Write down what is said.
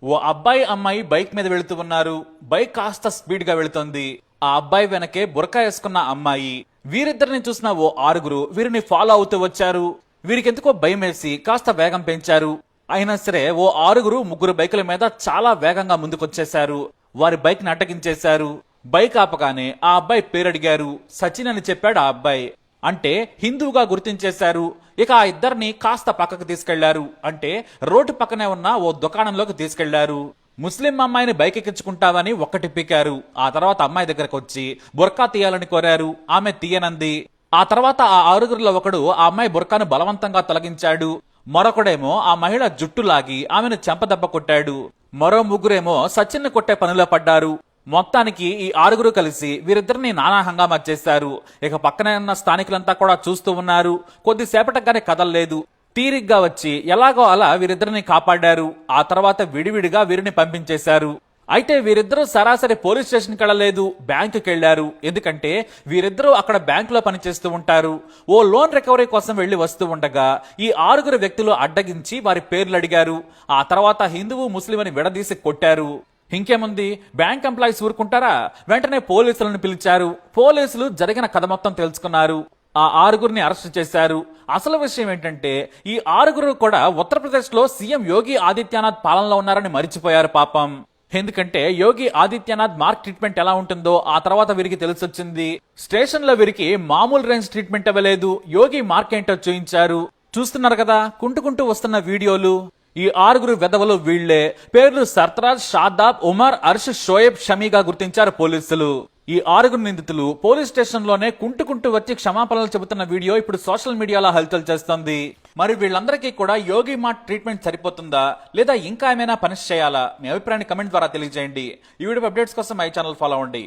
ఓ అబ్బాయి అమ్మాయి బైక్ మీద వెళుతూ ఉన్నారు. బైక్ కాస్త స్పీడ్ గా వెళుతోంది. ఆ అబ్బాయి వెనకే బురకా వేసుకున్న అమ్మాయి. వీరిద్దరిని చూసిన ఓ ఆరుగురు వీరిని ఫాలో అవుతూ వచ్చారు. వీరికెందుకో భయం వేసి కాస్త వేగం పెంచారు. అయినా సరే ఓ ఆరుగురు ముగ్గురు బైకుల మీద చాలా వేగంగా ముందుకొచ్చేశారు. వారి బైక్ ని అడ్డగించేశారు. బైక్ ఆపగానే ఆ అబ్బాయి పేరు అడిగారు. సచిన్ అని చెప్పాడు ఆ అబ్బాయి. అంటే హిందువుగా గుర్తించేశారు. ఇక ఆ ఇద్దరిని కాస్త పక్కకు తీసుకెళ్లారు. అంటే రోడ్డు పక్కనే ఉన్న ఓ దుకాణంలోకి తీసుకెళ్లారు. ముస్లిం అమ్మాయిని బైక్ ఎక్కించుకుంటావని ఒక్కటి పీకారు. ఆ తర్వాత అమ్మాయి దగ్గరకు వచ్చి బుర్కా తీయాలని కోరారు. ఆమె తీయనంది. ఆ తర్వాత ఆ ఆరుగురిలో ఒకడు ఆ అమ్మాయి బుర్కాను బలవంతంగా తొలగించాడు. మరొకడేమో ఆ మహిళ జుట్టు లాగి ఆమెను చెంపదెబ్బ కొట్టాడు. మరో ముగ్గురేమో సచిన్ కొట్టే పనిలో పడ్డారు. మొత్తానికి ఈ ఆరుగురు కలిసి వీరిద్దరిని నానా హంగామా చేశారు. ఇక పక్కనే ఉన్న స్థానికులంతా కూడా చూస్తూ ఉన్నారు. కొద్దిసేపటిగానే కదల్లేదు. తీరిగ్గా వచ్చి ఎలాగో అలా వీరిద్దరిని కాపాడారు. ఆ తర్వాత విడివిడిగా వీరిని పంపించేశారు. అయితే వీరిద్దరూ సరాసరి పోలీస్ స్టేషన్కి వెళ్ళలేదు, బ్యాంకుకి వెళ్లారు. ఎందుకంటే వీరిద్దరూ అక్కడ బ్యాంకులో పనిచేస్తూ ఉంటారు. ఓ లోన్ రికవరీ కోసం వెళ్లి వస్తూ ఉండగా ఈ ఆరుగురు వ్యక్తులు అడ్డగించి వారి పేర్లు అడిగారు. ఆ తర్వాత హిందువు ముస్లిం అని విడదీసి కొట్టారు. ఇంకేముంది, బ్యాంక్ ఎంప్లాయీస్ ఊరుకుంటారా? వెంటనే పోలీసులను పిలిచారు. పోలీసులు జరిగిన కథ మొత్తం తెలుసుకున్నారు. ఆ ఆరుగురిని అరెస్ట్ చేశారు. అసలు విషయం ఏంటంటే ఈ ఆరుగురు కూడా ఉత్తరప్రదేశ్ లో సీఎం యోగి ఆదిత్యనాథ్ పాలనలో ఉన్నారని మరిచిపోయారు పాపం. ఎందుకంటే యోగి ఆదిత్యనాథ్ మార్క్ ట్రీట్మెంట్ ఎలా ఉంటుందో ఆ తర్వాత వీరికి తెలిసొచ్చింది. స్టేషన్ లో వీరికి మామూలు రేంజ్ ట్రీట్మెంట్ ఇవ్వలేదు. యోగి మార్క్ ఏంటో చూయించారు. చూస్తున్నారు కదా కుంటుకుంటూ వస్తున్న వీడియోలు. ఈ ఆరుగురు వెధవలు వీళ్లే. పేర్లు సర్తరాజ్, షాదాబ్, ఉమర్, అర్ష్, షోయబ్, షమీగా గుర్తించారు పోలీసులు. ఈ ఆరుగురు నిందితులు పోలీస్ స్టేషన్ లోనే కుంటుకుంటూ వచ్చి క్షమాపణలు చెబుతున్న వీడియో ఇప్పుడు సోషల్ మీడియాలో హల్చల్ చేస్తోంది. మరి వీళ్ళందరికీ కూడా యోగి మార్ట్ ట్రీట్మెంట్ సరిపోతుందా లేదా ఇంకా ఏమైనా పనిష్ చేయాలా? మీ అభిప్రాయాన్ని కమెంట్ ద్వారా తెలియజేయండి. ఈ వీడియో అప్డేట్స్ కోసం మై ఛానల్ ఫాలో అవ్వండి.